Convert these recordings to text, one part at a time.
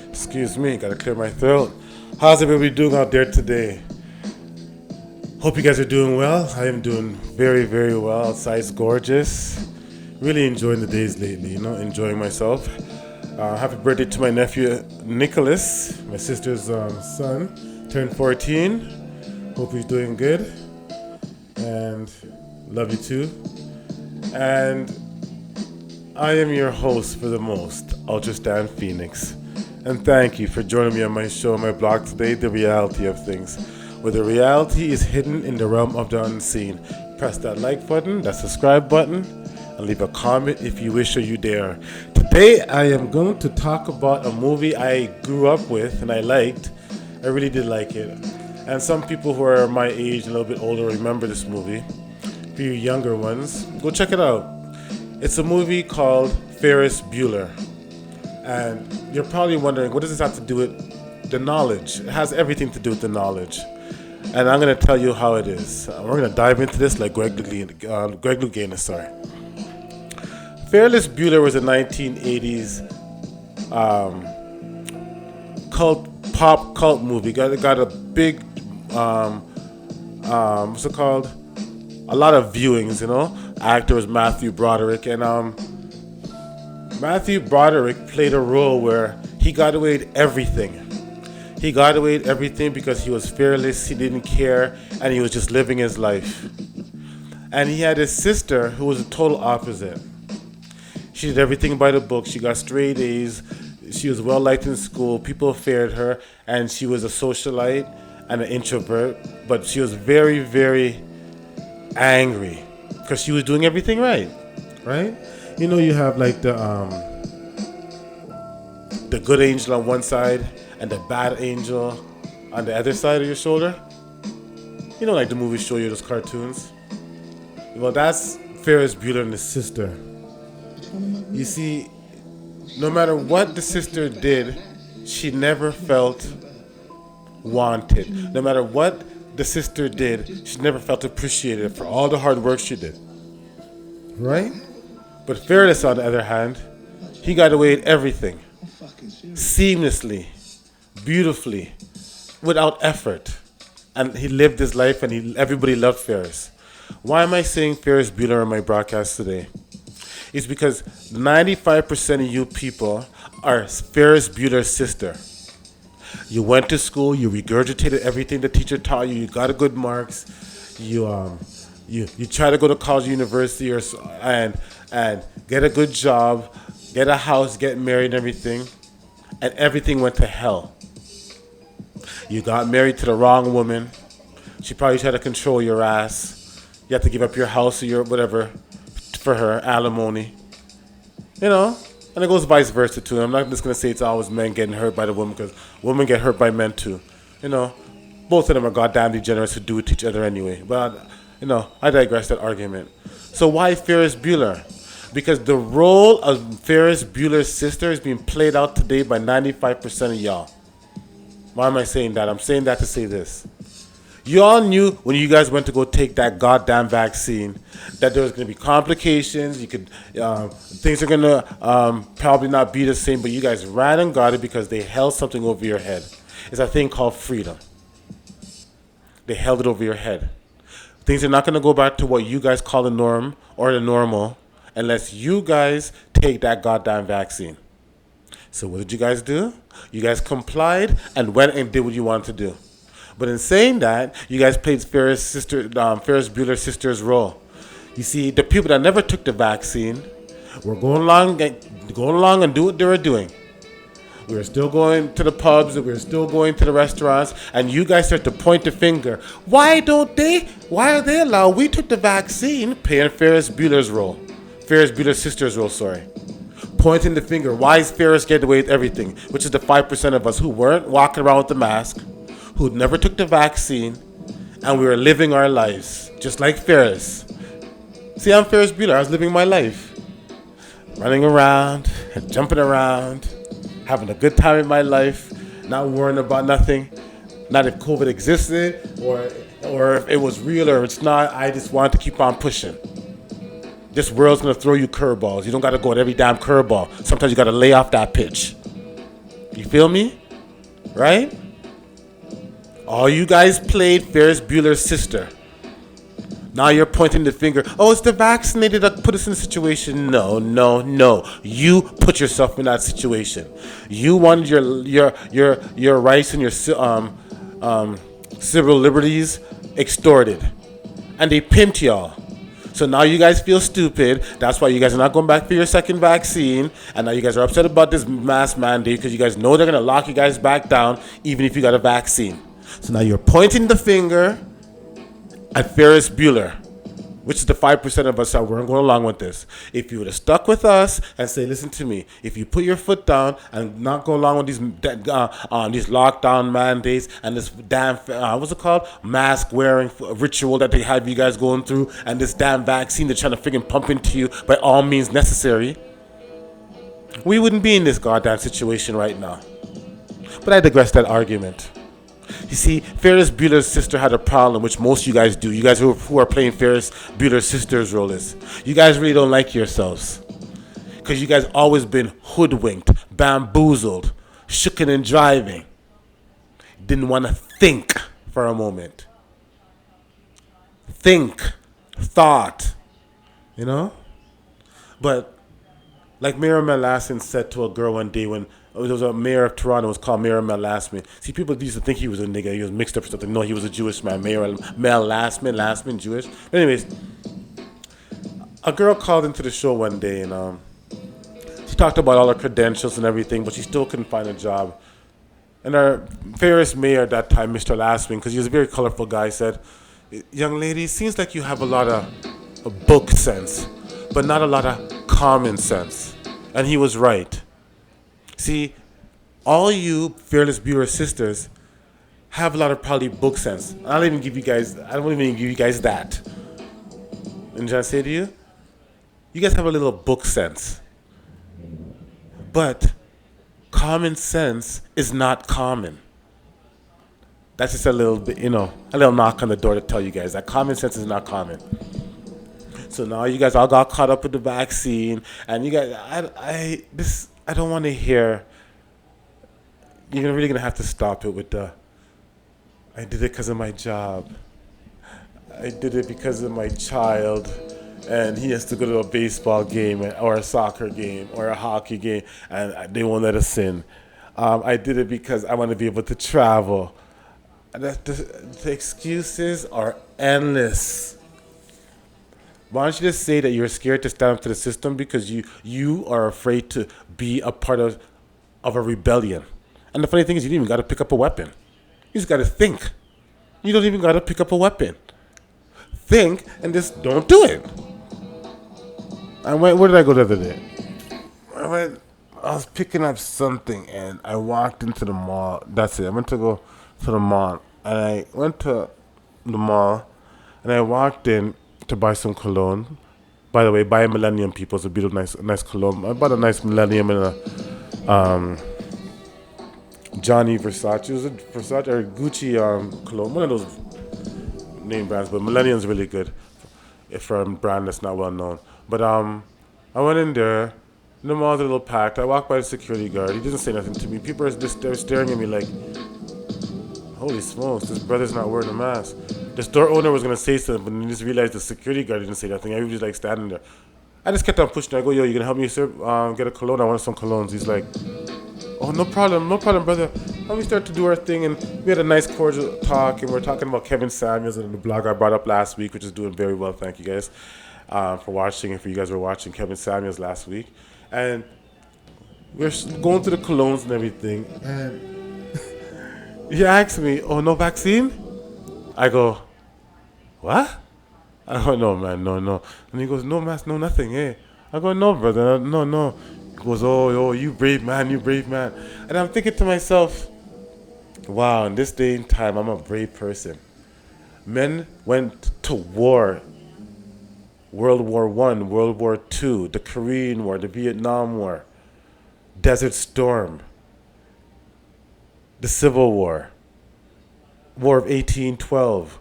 Excuse me, gotta clear my throat. How's everybody doing out there today? Hope you guys are doing well. I am doing very, very well. Outside's gorgeous. Really enjoying the days lately, enjoying myself. Happy birthday to my nephew Nicholas, my sister's son, turned 14. Hope he's doing good. And love you too. And I am your host for the most, Ultrastand Pheonix. And thank you for joining me on my show, my blog today, The Reality of Things, where the reality is hidden in the realm of the unseen. Press that like button, that subscribe button, and leave a comment if you wish or you dare. Today I am going to talk about a movie I grew up with and I liked. I really did like it. And some people who are my age and a little bit older remember this movie. For you younger ones, go check it out. It's a movie called Ferris, Beuler. And you're probably wondering, what does this have to do with the knowledge? It has everything to do with the knowledge. And I'm going to tell you how it is. We're going to dive into this like Greg Louganis. Ferris Bueller was a 1980s pop cult movie. Got a big, what's it called? A lot of viewings, Actor was Matthew Broderick, and Matthew Broderick played a role where he got away with everything. He got away with everything because he was fearless, he didn't care, and he was just living his life. And he had his sister who was the total opposite. She did everything by the book. She got straight A's. She was well liked in school. People feared her, and she was a socialite and an introvert. But she was very, very angry because she was doing everything right. You have like the good angel on one side and the bad angel on the other side of your shoulder. Like the movies show you those cartoons. Well, that's Ferris Bueller and his sister. You see, no matter what the sister did, she never felt wanted. No matter what the sister did, she never felt appreciated for all the hard work she did. Right? But Ferris, on the other hand, he got away with everything. Seamlessly, beautifully, without effort. And he lived his life and everybody loved Ferris. Why am I saying Ferris Bueller in my broadcast today? It's because 95% of you people are Ferris Bueller's sister. You went to school, you regurgitated everything the teacher taught you, you got a good marks, you try to go to college, university, and get a good job, get a house, get married and everything went to hell. You got married to the wrong woman. She probably tried to control your ass. You have to give up your house or your whatever for her, alimony. And it goes vice versa too. I'm not just going to say it's always men getting hurt by the woman, because women get hurt by men too. Both of them are goddamn degenerates who do it to each other anyway. But, I digress that argument. So why Ferris Bueller? Because the role of Ferris Bueller's sister is being played out today by 95% of y'all. Why am I saying that? I'm saying that to say this. You all knew when you guys went to go take that goddamn vaccine that there was going to be complications. Things are going to probably not be the same, but you guys ran and got it because they held something over your head. It's a thing called freedom. They held it over your head. Things are not going to go back to what you guys call the norm or the normal unless you guys take that goddamn vaccine. So what did you guys do? You guys complied and went and did what you wanted to do. But in saying that, you guys played Ferris Bueller's sister's role. You see, the people that never took the vaccine were going along and do what they were doing. We were still going to the pubs, we were still going to the restaurants, and you guys start to point the finger. Why are they allowed? We took the vaccine, playing Ferris Bueller's sister's role, pointing the finger. Why is Ferris getting away with everything? Which is the 5% of us who weren't walking around with the mask, who never took the vaccine, and we were living our lives, just like Ferris. See, I'm Ferris Bueller. I was living my life. Running around, jumping around, having a good time in my life, not worrying about nothing. Not if COVID existed, or if it was real or it's not. I just wanted to keep on pushing. This world's going to throw you curveballs. You don't got to go at every damn curveball. Sometimes you got to lay off that pitch. You feel me? Right? All you guys played Ferris Bueller's sister. Now you're pointing the finger. Oh, it's the vaccinated that put us in a situation. No, no, no. You put yourself in that situation. You wanted your rights and your civil liberties extorted, and they pimped y'all. So now you guys feel stupid. That's why you guys are not going back for your second vaccine. And now you guys are upset about this mask mandate because you guys know they're going to lock you guys back down even if you got a vaccine. So now you're pointing the finger at Ferris Bueller, which is the 5% of us that weren't going along with this. If you would have stuck with us and say, listen to me, if you put your foot down and not go along with these lockdown mandates and this damn, what's it called, mask wearing ritual that they have you guys going through, and this damn vaccine they're trying to friggin' pump into you by all means necessary, we wouldn't be in this goddamn situation right now. But I digress that argument. You see, Ferris Bueller's sister had a problem, which most of you guys do. You guys who are playing Ferris Bueller's sister's role is. You guys really don't like yourselves. Because you guys always been hoodwinked, bamboozled, shooken and driving. Didn't want to think for a moment. Thought. You know? But like Mayor Melassin said to a girl one day when there was a mayor of Toronto, was called Mayor Melassin. See, people used to think he was a nigga. He was mixed up or something. No, he was a Jewish man. Mayor Melassin, Jewish. But anyways, a girl called into the show one day and she talked about all her credentials and everything, but she still couldn't find a job. And our Ferris mayor at that time, Mr. Lasmin, because he was a very colorful guy, said, young lady, it seems like you have a lot of book sense, but not a lot of common sense. And he was right. See, all you Fearless Bueller sisters have a lot of probably book sense. I don't even give you guys that. And I say to you, you guys have a little book sense. But common sense is not common. That's just a little bit, a little knock on the door to tell you guys that common sense is not common. So now you guys all got caught up with the vaccine, and you guys, I don't want to hear. You're really gonna have to stop it with the. I did it because of my job. I did it because of my child, and he has to go to a baseball game or a soccer game or a hockey game, and they won't let us in. I did it because I want to be able to travel. The excuses are endless. Why don't you just say that you're scared to stand up to the system because you are afraid to be a part of a rebellion? And the funny thing is, you didn't even got to pick up a weapon. You just got to think. You don't even got to pick up a weapon. Think and just don't do it. Where did I go the other day? I was picking up something and I walked into the mall. That's it. I went to go to the mall. And I went to the mall and I walked in to buy some cologne. By the way, buy a Millennium, people. It's a beautiful, nice cologne. I bought a nice Millennium and a Johnny Versace. It was a Versace or Gucci cologne. One of those name brands, but Millennium's really good for a brand that's not well known. But I went in there. The mall's a little packed. I walked by the security guard. He didn't say nothing to me. People are just staring at me like, holy smokes, this brother's not wearing a mask. The store owner was going to say something, but then just realized the security guard didn't say nothing. I was just like standing there. I just kept on pushing. I go, yo, you going to help me, sir? Get a cologne? I want some colognes. He's like, oh, no problem, brother. And we started to do our thing, and we had a nice cordial talk, and we were talking about Kevin Samuels and the blog I brought up last week, which is doing very well. Thank you guys for watching, and for you guys who were watching Kevin Samuels last week. And we're going through the colognes and everything, and he asked me, oh, no vaccine? I go, what? I go, no, man, no. And he goes, no mask, no nothing, eh? I go, no, brother, no. He goes, oh, you brave man. And I'm thinking to myself, wow, in this day and time, I'm a brave person. Men went to war. World War I, World War II, the Korean War, the Vietnam War, Desert Storm, the Civil War, War of 1812.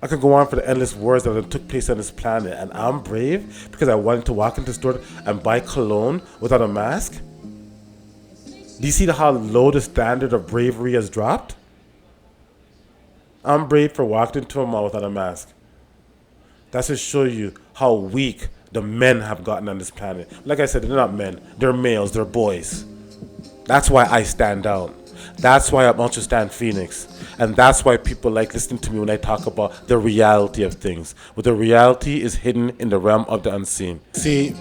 I could go on for the endless wars that took place on this planet, and I'm brave because I wanted to walk into the store and buy cologne without a mask? Do you see how low the standard of bravery has dropped? I'm brave for walking into a mall without a mask. That's to show you how weak the men have gotten on this planet. Like I said, they're not men. They're males. They're boys. That's why I stand out. That's why I'm Ultrastand Pheonix. And that's why people like listening to me when I talk about the reality of things. But the reality is hidden in the realm of the unseen. See,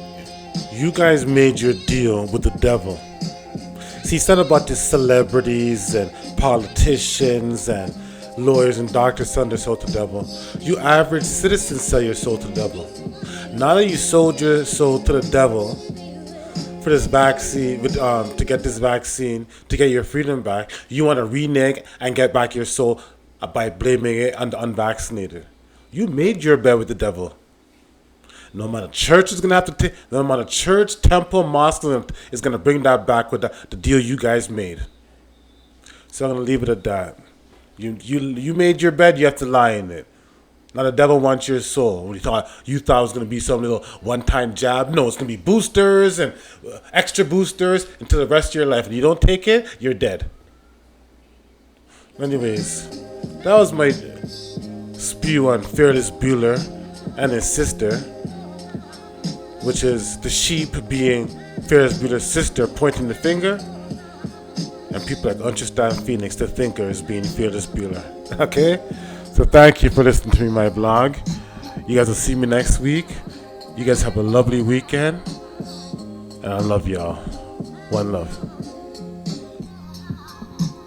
you guys made your deal with the devil. See, it's not about the celebrities and politicians and lawyers and doctors selling their soul to the devil. You average citizens sell your soul to the devil. Now that you sold your soul to the devil for this vaccine, to get this vaccine, to get your freedom back, you want to renege and get back your soul by blaming it on the unvaccinated. You made your bed with the devil. No amount of church is going to have to take, no amount of church, temple, mosque is going to bring that back with the deal you guys made. So I'm going to leave it at that. You made your bed, you have to lie in it. Now the devil wants your soul. When you thought it was going to be some little one-time jab. No, it's going to be boosters and extra boosters until the rest of your life. And you don't take it, you're dead. Anyways, that was my spew on Ferris Beuler and his sister, which is the sheep being Ferris Bueller's sister pointing the finger, and people like Ultrastand Pheonix, the thinker, is being Ferris Beuler. Okay? So thank you for listening to me, my blog. You guys will see me next week. You guys have a lovely weekend. And I love y'all. One love.